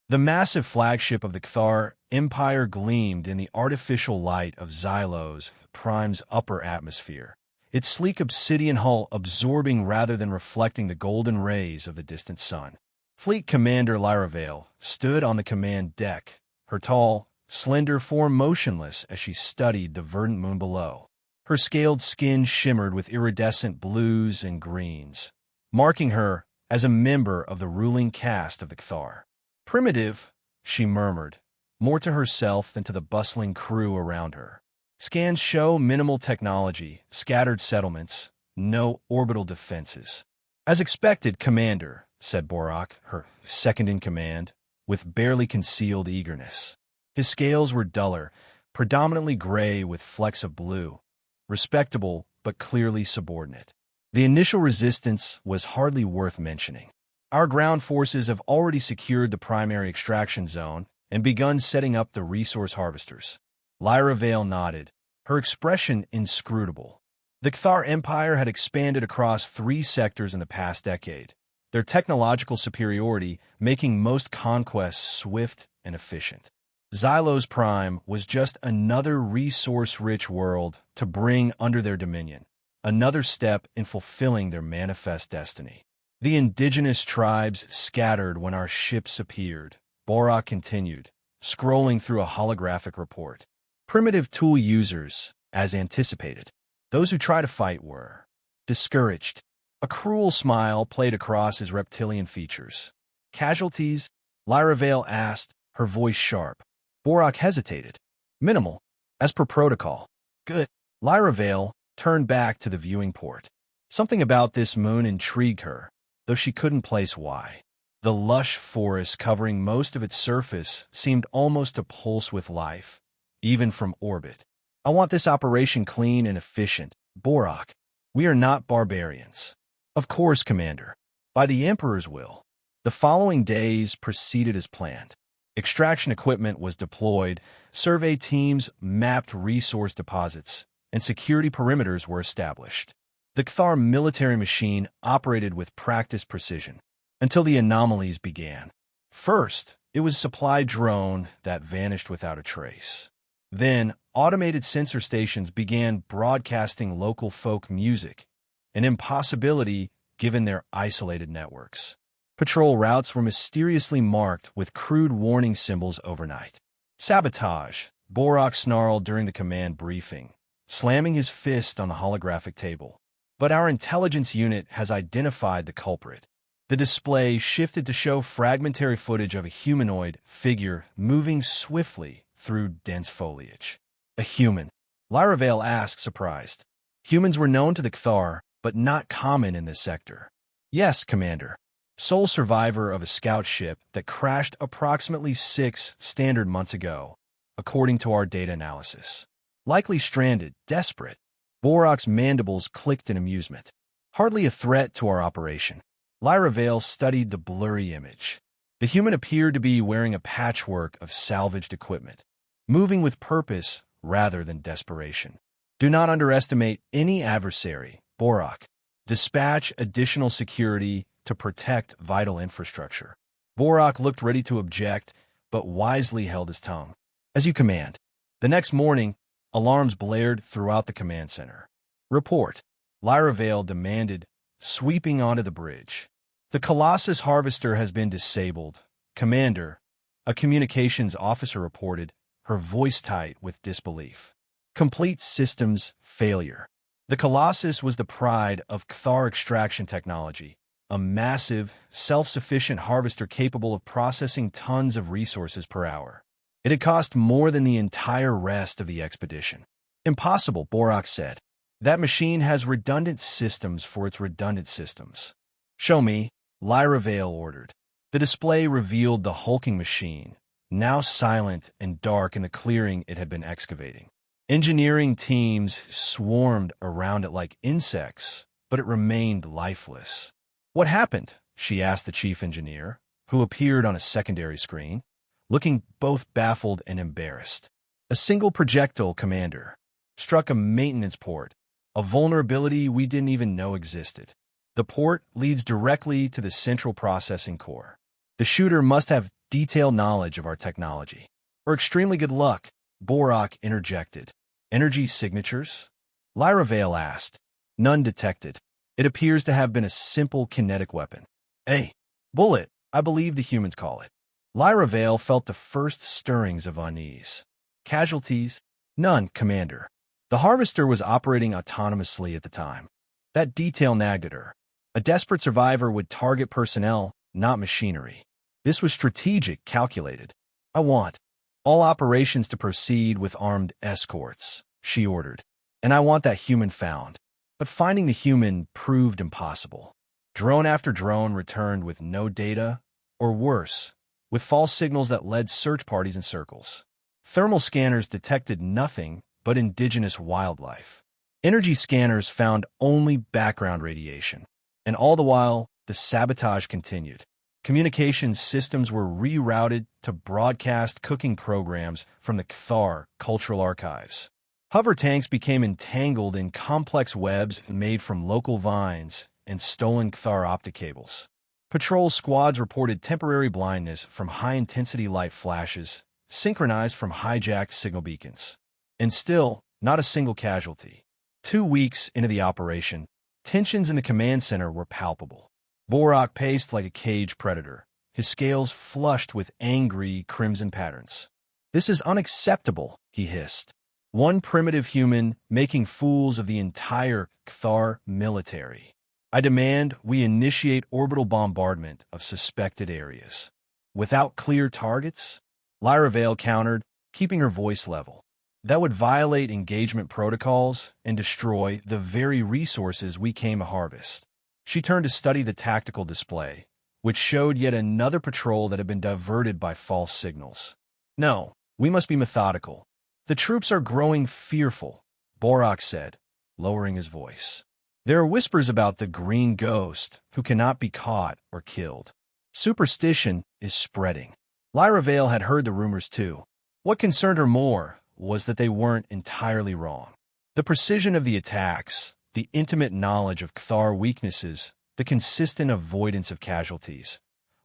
The massive flagship of the Cathar Empire gleamed in the artificial light of Xylos Prime's upper atmosphere, its sleek obsidian hull absorbing rather than reflecting the golden rays of the distant sun. Fleet Commander Lyra Vale stood on the command deck, her tall, slender form motionless as she studied the verdant moon below. Her scaled skin shimmered with iridescent blues and greens, marking her as a member of the ruling caste of the Cathar. "Primitive," she murmured, more to herself than to the bustling crew around her. "Scans show minimal technology, scattered settlements, no orbital defenses." "As expected, Commander," said Borak, her second-in-command, with barely concealed eagerness. His scales were duller, predominantly gray with flecks of blue, respectable but clearly subordinate. The initial resistance was hardly worth mentioning. "Our ground forces have already secured the primary extraction zone and begun setting up the resource harvesters." Lyra Vale nodded, her expression inscrutable. The Cathar Empire had expanded across 3 sectors in the past decade, their technological superiority making most conquests swift and efficient. Xylos Prime was just another resource-rich world to bring under their dominion, another step in fulfilling their manifest destiny. "The indigenous tribes scattered when our ships appeared," Borak continued, scrolling through a holographic report. "Primitive tool users, as anticipated. Those who try to fight were discouraged." A cruel smile played across his reptilian features. "Casualties?" Lyra Vale asked, her voice sharp. Borak hesitated. "Minimal, as per protocol." "Good." Lyra Vale turned back to the viewing port. Something about this moon intrigued her, though she couldn't place why. The lush forest covering most of its surface seemed almost to pulse with life, even from orbit. "I want this operation clean and efficient, Borak. We are not barbarians." "Of course, Commander. By the Emperor's will." The following days proceeded as planned. Extraction equipment was deployed, survey teams mapped resource deposits, and security perimeters were established. The Cathar military machine operated with practiced precision, until the anomalies began. First, it was a supply drone that vanished without a trace. Then, automated sensor stations began broadcasting local folk music, an impossibility given their isolated networks. Patrol routes were mysteriously marked with crude warning symbols overnight. "Sabotage," Borak snarled during the command briefing, slamming his fist on the holographic table. "But our intelligence unit has identified the culprit." The display shifted to show fragmentary footage of a humanoid figure moving swiftly through dense foliage. "A human?" Lyra Vale asked, surprised. "Humans were known to the Cathar, but not common in this sector." "Yes, Commander. Sole survivor of a scout ship that crashed approximately 6 standard months ago, according to our data analysis. Likely stranded, desperate." Borak's mandibles clicked in amusement. "Hardly a threat to our operation." Lyra Vale studied the blurry image. The human appeared to be wearing a patchwork of salvaged equipment, moving with purpose rather than desperation. "Do not underestimate any adversary, Borak. Dispatch additional security to protect vital infrastructure." Borak looked ready to object, but wisely held his tongue. "As you command." The next morning, alarms blared throughout the command center. "Report," Lyra Vale demanded, sweeping onto the bridge. "The Colossus harvester has been disabled, Commander," a communications officer reported, her voice tight with disbelief. "Complete systems failure." The Colossus was the pride of Cathar extraction technology, a massive, self-sufficient harvester capable of processing tons of resources per hour. It had cost more than the entire rest of the expedition. "Impossible," Borak said. "That machine has redundant systems for its redundant systems." "Show me," Lyra Vale ordered. The display revealed the hulking machine, now silent and dark in the clearing it had been excavating. Engineering teams swarmed around it like insects, but it remained lifeless. "What happened?" she asked the chief engineer, who appeared on a secondary screen, looking both baffled and embarrassed. "A single projectile, Commander. Struck a maintenance port, a vulnerability we didn't even know existed. The port leads directly to the central processing core. The shooter must have detailed knowledge of our technology. Or extremely good luck, Borak interjected. Energy signatures? Lyra Vale asked. None detected. It appears to have been a simple kinetic weapon. A bullet, I believe the humans call it. Lyra Vale felt the first stirrings of unease. Casualties? None, Commander. The harvester was operating autonomously at the time. That detail nagged at her. A desperate survivor would target personnel, not machinery. This was strategic, calculated. I want all operations to proceed with armed escorts, she ordered. And I want that human found. But finding the human proved impossible. Drone after drone returned with no data, or worse, with false signals that led search parties in circles. Thermal scanners detected nothing but indigenous wildlife. Energy scanners found only background radiation. And all the while, the sabotage continued. Communications systems were rerouted to broadcast cooking programs from the Cathar Cultural Archives. Hover tanks became entangled in complex webs made from local vines and stolen Cathar optic cables. Patrol squads reported temporary blindness from high-intensity light flashes, synchronized from hijacked signal beacons. And still, not a single casualty. 2 weeks into the operation, tensions in the command center were palpable. Borak paced like a caged predator, his scales flushed with angry crimson patterns. This is unacceptable, he hissed. One primitive human making fools of the entire Cathar military. I demand we initiate orbital bombardment of suspected areas. Without clear targets? Lyra Vale countered, keeping her voice level. That would violate engagement protocols and destroy the very resources we came to harvest. She turned to study the tactical display, which showed yet another patrol that had been diverted by false signals. No, we must be methodical. The troops are growing fearful, Borak said, lowering his voice. There are whispers about the green ghost who cannot be caught or killed. Superstition is spreading. Lyra Vale had heard the rumors too. What concerned her more was that they weren't entirely wrong. The precision of the attacks, the intimate knowledge of Cathar weaknesses, the consistent avoidance of casualties,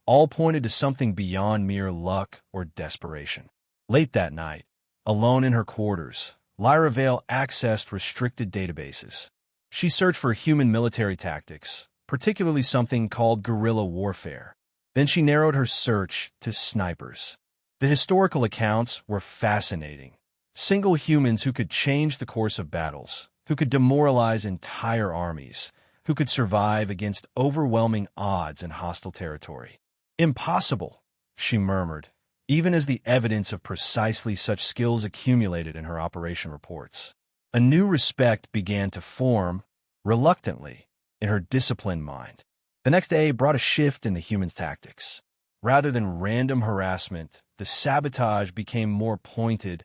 all pointed to something beyond mere luck or desperation. Late that night, alone in her quarters, Lyra Vale accessed restricted databases. She searched for human military tactics, particularly something called guerrilla warfare. Then she narrowed her search to snipers. The historical accounts were fascinating. Single humans who could change the course of battles, who could demoralize entire armies, who could survive against overwhelming odds in hostile territory. Impossible, she murmured, even as the evidence of precisely such skills accumulated in her operation reports. A new respect began to form, reluctantly, in her disciplined mind. The next day brought a shift in the humans' tactics. Rather than random harassment, the sabotage became more pointed,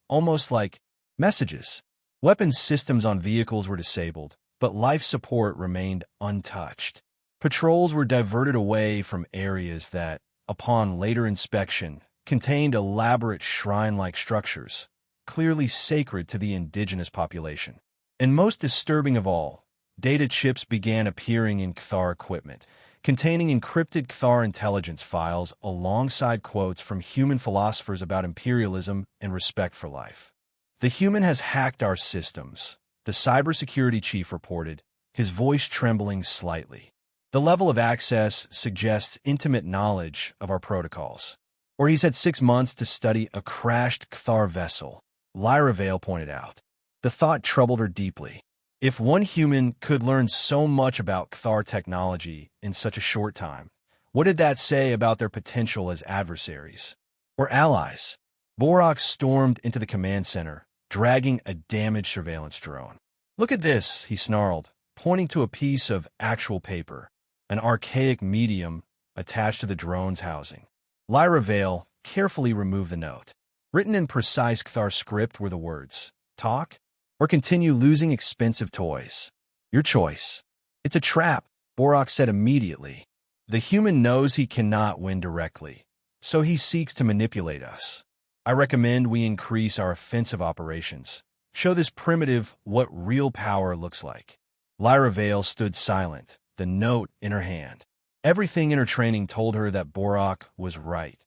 almost like messages. Weapons systems on vehicles were disabled, but life support remained untouched. Patrols were diverted away from areas that, upon later inspection, contained elaborate shrine-like structures, clearly sacred to the indigenous population. And most disturbing of all, data chips began appearing in Cathar equipment, containing encrypted Cathar intelligence files alongside quotes from human philosophers about imperialism and respect for life. The human has hacked our systems, the cybersecurity chief reported, his voice trembling slightly. The level of access suggests intimate knowledge of our protocols. Or he's had 6 months to study a crashed Cathar vessel, Lyra Vale pointed out. The thought troubled her deeply. If one human could learn so much about Cathar technology in such a short time, what did that say about their potential as adversaries? Or allies? Borak stormed into the command center, dragging a damaged surveillance drone. Look at this, he snarled, pointing to a piece of actual paper, an archaic medium attached to the drone's housing. Lyra Vale carefully removed the note. Written in precise Cathar script were the words, "Talk, or continue losing expensive toys. Your choice." It's a trap, Borak said immediately. The human knows he cannot win directly, so he seeks to manipulate us. I recommend we increase our offensive operations. Show this primitive what real power looks like. Lyra Vale stood silent, the note in her hand. Everything in her training told her that Borak was right.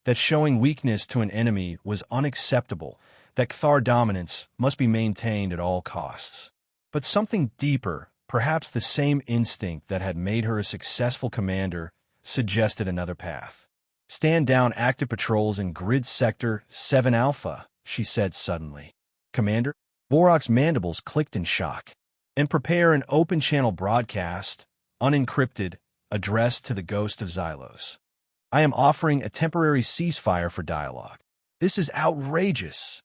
that showing weakness to an enemy was unacceptable, that Cthar dominance must be maintained at all costs. But something deeper, perhaps the same instinct that had made her a successful commander, suggested another path. "Stand down active patrols in Grid Sector 7 Alpha," she said suddenly. "Commander?" Borok's mandibles clicked in shock. "And prepare an open-channel broadcast, unencrypted, addressed to the ghost of Xylos. I am offering a temporary ceasefire for dialogue." "This is outrageous."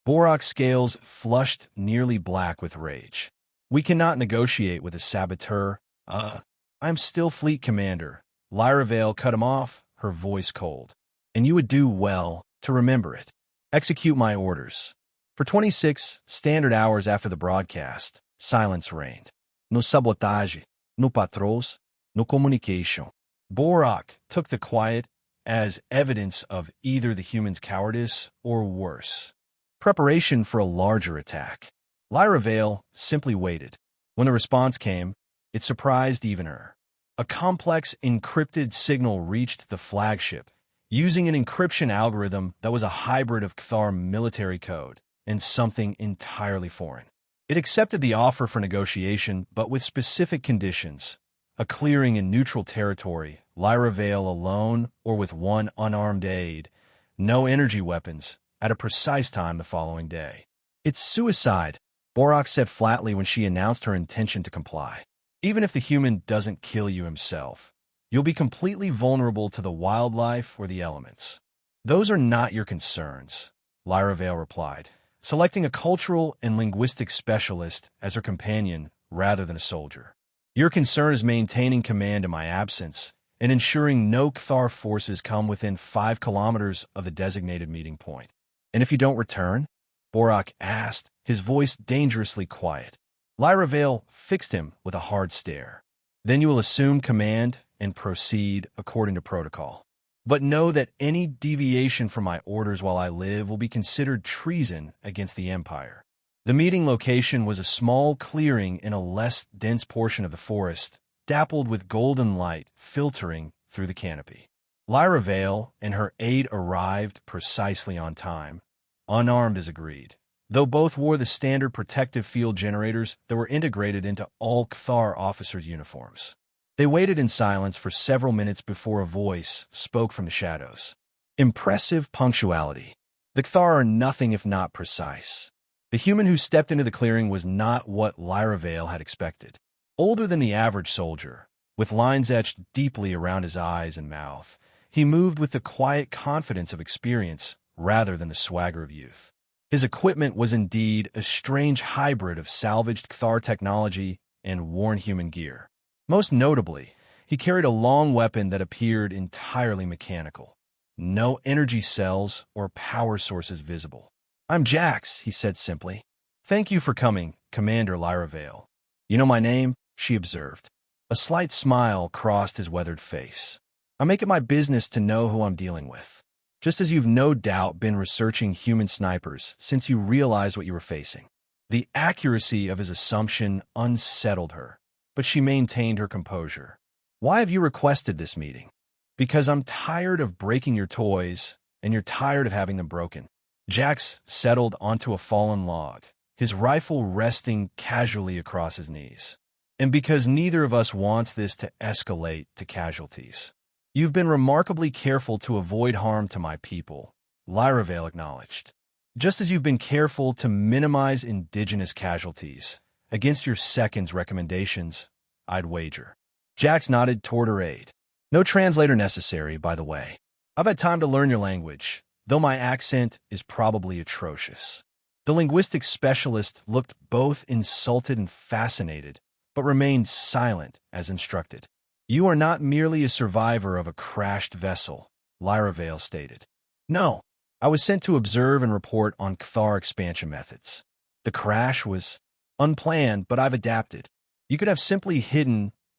Borok's scales flushed nearly black with rage. "We cannot negotiate with a saboteur." "I'm still Fleet Commander." Lyra Vale cut him off, her voice cold. "And you would do well to remember it. Execute my orders." For 26 standard hours after the broadcast, silence reigned. No sabotage, no patrols, no communication. Borok took the quiet as evidence of either the human's cowardice or worse, preparation for a larger attack. Lyra Vale simply waited. When the response came, it surprised even her. A complex encrypted signal reached the flagship, using an encryption algorithm that was a hybrid of Cthar military code and something entirely foreign. It accepted the offer for negotiation, but with specific conditions: a clearing in neutral territory, Lyra Vale alone or with one unarmed aide, no energy weapons, at a precise time the following day. "It's suicide," Borok said flatly when she announced her intention to comply. "Even if the human doesn't kill you himself, you'll be completely vulnerable to the wildlife or the elements." "Those are not your concerns," Lyra Vale replied, selecting a cultural and linguistic specialist as her companion rather than a soldier. "Your concern is maintaining command in my absence and ensuring no Cthar forces come within 5 kilometers of the designated meeting point." "And if you don't return?" Borok asked, his voice dangerously quiet. Lyra Vale fixed him with a hard stare. "Then you will assume command and proceed according to protocol. But know that any deviation from my orders while I live will be considered treason against the Empire." The meeting location was a small clearing in a less dense portion of the forest, dappled with golden light filtering through the canopy. Lyra Vale and her aide arrived precisely on time, unarmed as agreed, though both wore the standard protective field generators that were integrated into all Cthar officers' uniforms. They waited in silence for several minutes before a voice spoke from the shadows. Impressive punctuality. The Cthar are nothing if not precise. The human who stepped into the clearing was not what Lyra Vale had expected. Older than the average soldier, with lines etched deeply around his eyes and mouth, he moved with the quiet confidence of experience rather than the swagger of youth. His equipment was indeed a strange hybrid of salvaged Cthar technology and worn human gear. Most notably, he carried a long weapon that appeared entirely mechanical. No energy cells or power sources visible. "I'm Jax," he said simply. "Thank you for coming, Commander Lyra Vale." "You know my name?" she observed. A slight smile crossed his weathered face. "I make it my business to know who I'm dealing with. Just as you've no doubt been researching human snipers since you realized what you were facing." The accuracy of his assumption unsettled her, but she maintained her composure. "Why have you requested this meeting?" "Because I'm tired of breaking your toys, and you're tired of having them broken." Jax settled onto a fallen log, his rifle resting casually across his knees. "And because neither of us wants this to escalate to casualties." "You've been remarkably careful to avoid harm to my people," Lyra Vale acknowledged. "Just as you've been careful to minimize indigenous casualties. Against your second's recommendations, I'd wager." Jax nodded toward her aide. "No translator necessary, by the way. I've had time to learn your language, though my accent is probably atrocious." The linguistics specialist looked both insulted and fascinated, but remained silent as instructed. "You are not merely a survivor of a crashed vessel," Lyra Vale stated. "No, I was sent to observe and report on Cthar expansion methods. The crash was unplanned, but I've adapted. You could have simply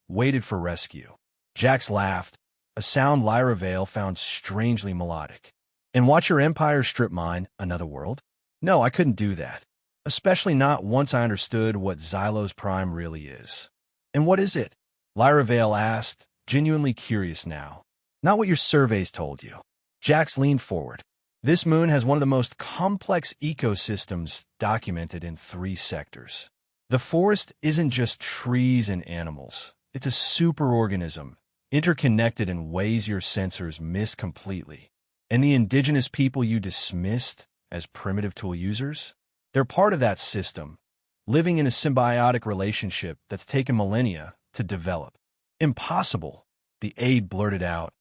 waited for rescue." Jax laughed, a sound Lyra Vale found strangely melodic. "And watch your empire strip mine another world?" "No, I couldn't do that. Especially not once I understood what Xylos Prime really is." "And what is it?" Lyra Vale asked, genuinely curious now. "Not what your surveys told you." Jax leaned forward. This moon has one of the most complex ecosystems documented in 3 sectors. The forest isn't just trees and animals. It's a superorganism, interconnected in ways your sensors miss completely. And the indigenous people you dismissed as primitive tool users? They're part of that system, living in a symbiotic relationship that's taken millennia to develop. Impossible, the aide blurted out,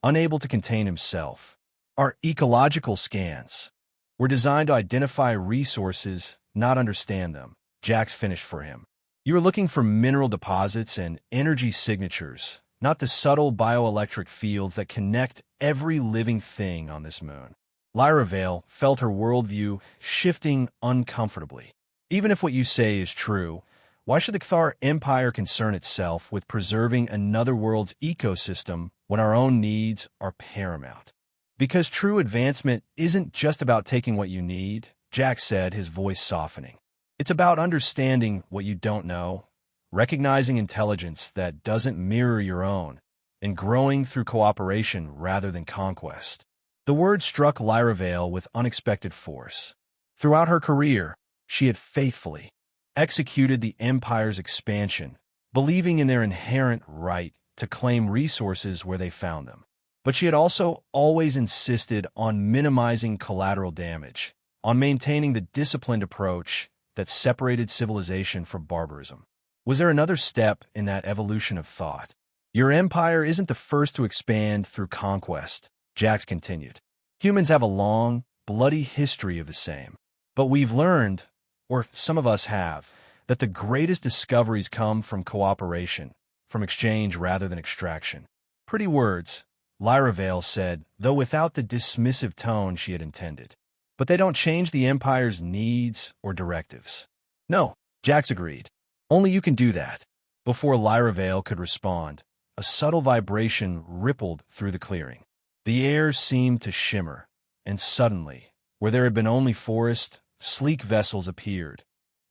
unable to contain himself. Our ecological scans were designed to identify resources, not understand them. Jax finished for him. You were looking for mineral deposits and energy signatures, not the subtle bioelectric fields that connect every living thing on this moon. Lyra Vale felt her worldview shifting uncomfortably. Even if what you say is true, why should the Cathar Empire concern itself with preserving another world's ecosystem when our own needs are paramount? Because true advancement isn't just about taking what you need, Jack said, his voice softening. It's about understanding what you don't know, recognizing intelligence that doesn't mirror your own, and growing through cooperation rather than conquest. The word struck Lyra Vale with unexpected force. Throughout her career, she had faithfully executed the Empire's expansion, believing in their inherent right to claim resources where they found them. But she had also always insisted on minimizing collateral damage, on maintaining the disciplined approach that separated civilization from barbarism. Was there another step in that evolution of thought? Your empire isn't the first to expand through conquest, Jax continued. Humans have a long, bloody history of the same. But we've learned, or some of us have, that the greatest discoveries come from cooperation, from exchange rather than extraction. Pretty words, Lyra Vale said, though without the dismissive tone she had intended. But they don't change the Empire's needs or directives. No, Jax agreed. Only you can do that. Before Lyra Vale could respond, a subtle vibration rippled through the clearing. The air seemed to shimmer, and suddenly, where there had been only forest, sleek vessels appeared.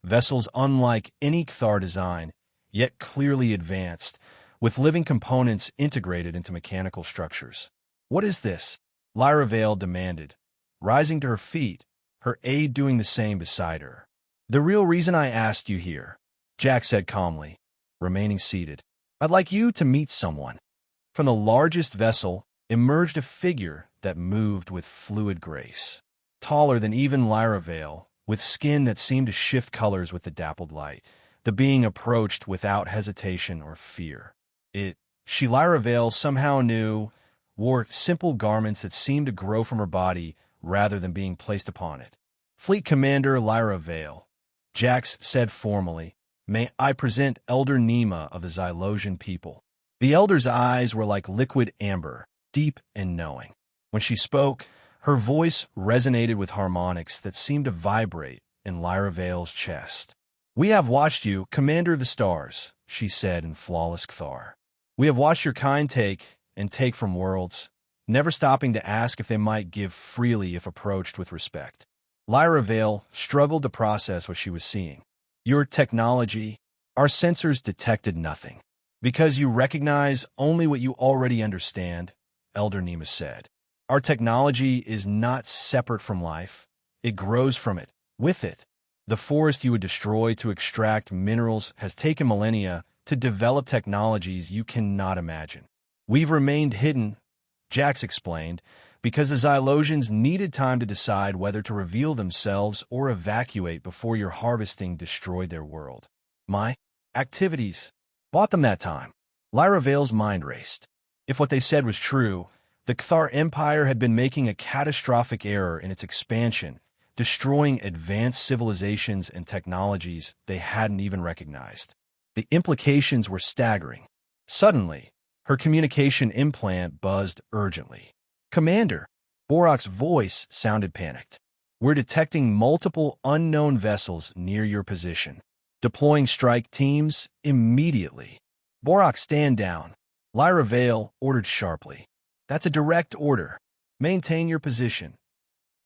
Vessels unlike any Cathar design, yet clearly advanced, with living components integrated into mechanical structures. What is this? Lyra Vale demanded, rising to her feet, her aide doing the same beside her. The real reason I asked you here, Jack said calmly, remaining seated. I'd like you to meet someone. From the largest vessel emerged a figure that moved with fluid grace. Taller than even Lyra Vale, with skin that seemed to shift colors with the dappled light, the being approached without hesitation or fear. Lyra Vale somehow knew, wore simple garments that seemed to grow from her body rather than being placed upon it. Fleet Commander Lyra Vale, Jax said formally, may I present Elder Nema of the Xylosian people. The Elder's eyes were like liquid amber, deep and knowing. When she spoke, her voice resonated with harmonics that seemed to vibrate in Lyra Vale's chest. We have watched you, Commander of the Stars, she said in flawless Cathar. We have watched your kind take and take from worlds, never stopping to ask if they might give freely if approached with respect. Lyra Vale struggled to process what she was seeing. Your technology, our sensors detected nothing. Because you recognize only what you already understand, Elder Nema said. Our technology is not separate from life. It grows from it, with it. The forest you would destroy to extract minerals has taken millennia to develop technologies you cannot imagine. We've remained hidden, Jax explained, because the Xylosians needed time to decide whether to reveal themselves or evacuate before your harvesting destroyed their world. My activities bought them that time. Lyra Vale's mind raced. If what they said was true, the Cathar Empire had been making a catastrophic error in its expansion, destroying advanced civilizations and technologies they hadn't even recognized. The implications were staggering. Suddenly, her communication implant buzzed urgently. Commander, Borok's voice sounded panicked. We're detecting multiple unknown vessels near your position. Deploying strike teams immediately. Borok, stand down. Lyra Vale ordered sharply. That's a direct order. Maintain your position.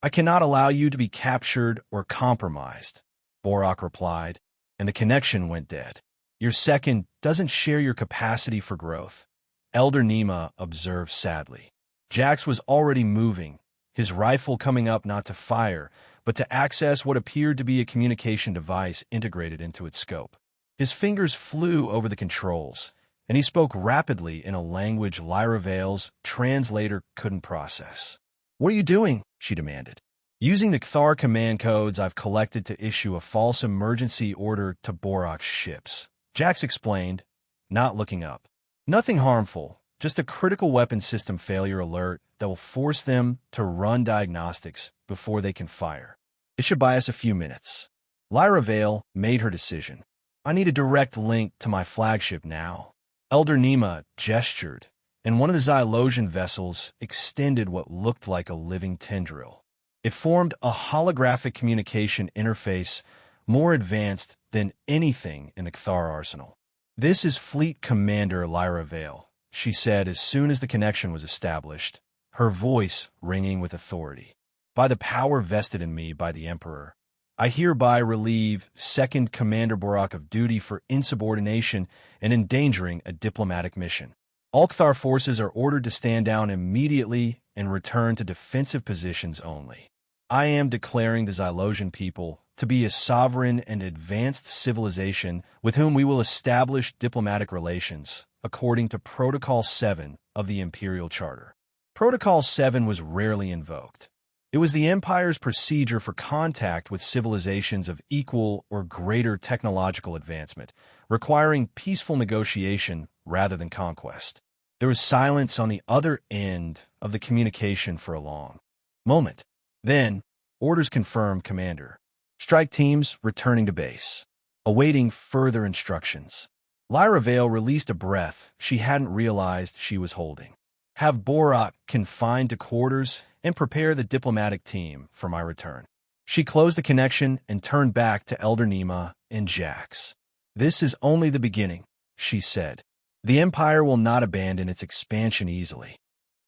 I cannot allow you to be captured or compromised, Borok replied, and the connection went dead. Your second doesn't share your capacity for growth, Elder Nema observed sadly. Jax was already moving, his rifle coming up not to fire, but to access what appeared to be a communication device integrated into its scope. His fingers flew over the controls, and he spoke rapidly in a language Lyra Vale's translator couldn't process. "What are you doing?" she demanded. "Using the Cthar command codes I've collected to issue a false emergency order to Borok's ships," Jax explained, not looking up. "Nothing harmful, just a critical weapon system failure alert that will force them to run diagnostics before they can fire. It should buy us a few minutes." Lyra Vale made her decision. "I need a direct link to my flagship now." Elder Nema gestured, and one of the Xylosian vessels extended what looked like a living tendril. It formed a holographic communication interface more advanced than anything in the Cthar arsenal. "This is Fleet Commander Lyra Vale," she said as soon as the connection was established, her voice ringing with authority. "By the power vested in me by the Emperor, I hereby relieve 2nd Commander Borok of duty for insubordination and endangering a diplomatic mission. All Cthar forces are ordered to stand down immediately and return to defensive positions only. I am declaring the Xylosian people to be a sovereign and advanced civilization with whom we will establish diplomatic relations, according to Protocol 7 of the Imperial Charter." Protocol 7 was rarely invoked. It was the Empire's procedure for contact with civilizations of equal or greater technological advancement, requiring peaceful negotiation rather than conquest. There was silence on the other end of the communication for a long moment. Then, orders confirmed, Commander. Strike teams returning to base, awaiting further instructions. Lyra Vale released a breath she hadn't realized she was holding. "Have Borok confined to quarters and prepare the diplomatic team for my return." She closed the connection and turned back to Elder Nema and Jax. "This is only the beginning," she said. "The Empire will not abandon its expansion easily.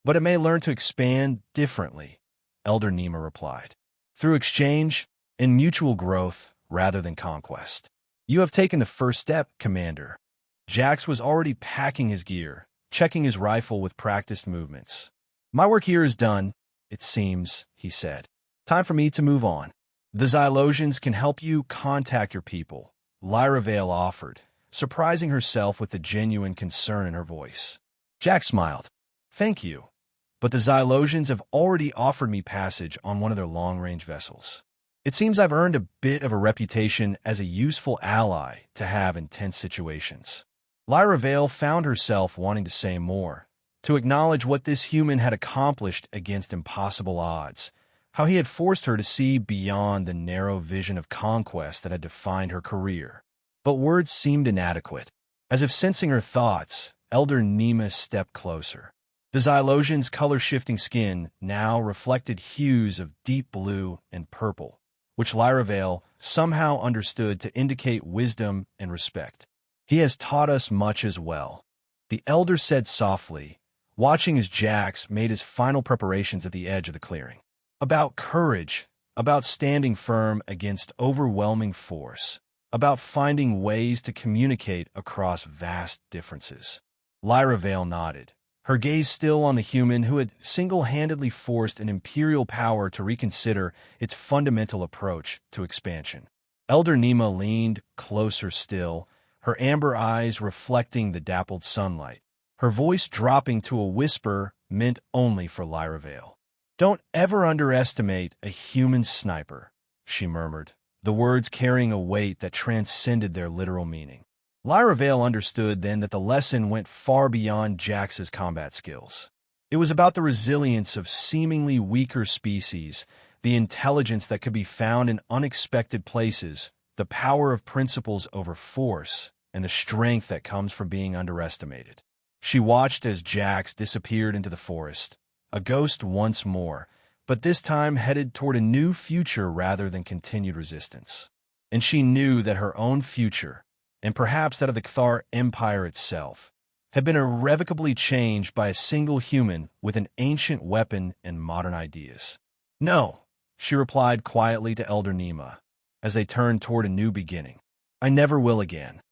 But it may learn to expand differently," Elder Nema replied. "Through exchange and mutual growth rather than conquest." "You have taken the first step, Commander." Jax was already packing his gear, checking his rifle with practiced movements. "My work here is done, it seems," he said. "Time for me to move on." "The Xylosians can help you contact your people," Lyra Vale offered, surprising herself with the genuine concern in her voice. Jack smiled. "Thank you, but the Xylosians have already offered me passage on one of their long-range vessels. It seems I've earned a bit of a reputation as a useful ally to have in tense situations." Lyra Vale found herself wanting to say more, to acknowledge what this human had accomplished against impossible odds, how he had forced her to see beyond the narrow vision of conquest that had defined her career. But words seemed inadequate. As if sensing her thoughts, Elder Nema stepped closer. The Xylosian's color-shifting skin now reflected hues of deep blue and purple, which Lyra Vale somehow understood to indicate wisdom and respect. "He has taught us much as well," the elder said softly, watching as Jax made his final preparations at the edge of the clearing. "About courage, about standing firm against overwhelming force, about finding ways to communicate across vast differences." Lyra Vale nodded, her gaze still on the human who had single-handedly forced an imperial power to reconsider its fundamental approach to expansion. Elder Nema leaned closer still, her amber eyes reflecting the dappled sunlight, her voice dropping to a whisper meant only for Lyra Vale. "Don't ever underestimate a human sniper," she murmured, the words carrying a weight that transcended their literal meaning. Lyra Vale understood then that the lesson went far beyond Jax's combat skills. It was about the resilience of seemingly weaker species, the intelligence that could be found in unexpected places, the power of principles over force, and the strength that comes from being underestimated. She watched as Jax disappeared into the forest, a ghost once more, but this time headed toward a new future rather than continued resistance. And she knew that her own future, and perhaps that of the Cthar Empire itself, had been irrevocably changed by a single human with an ancient weapon and modern ideas. "No," she replied quietly to Elder Nema, as they turned toward a new beginning. "I never will again."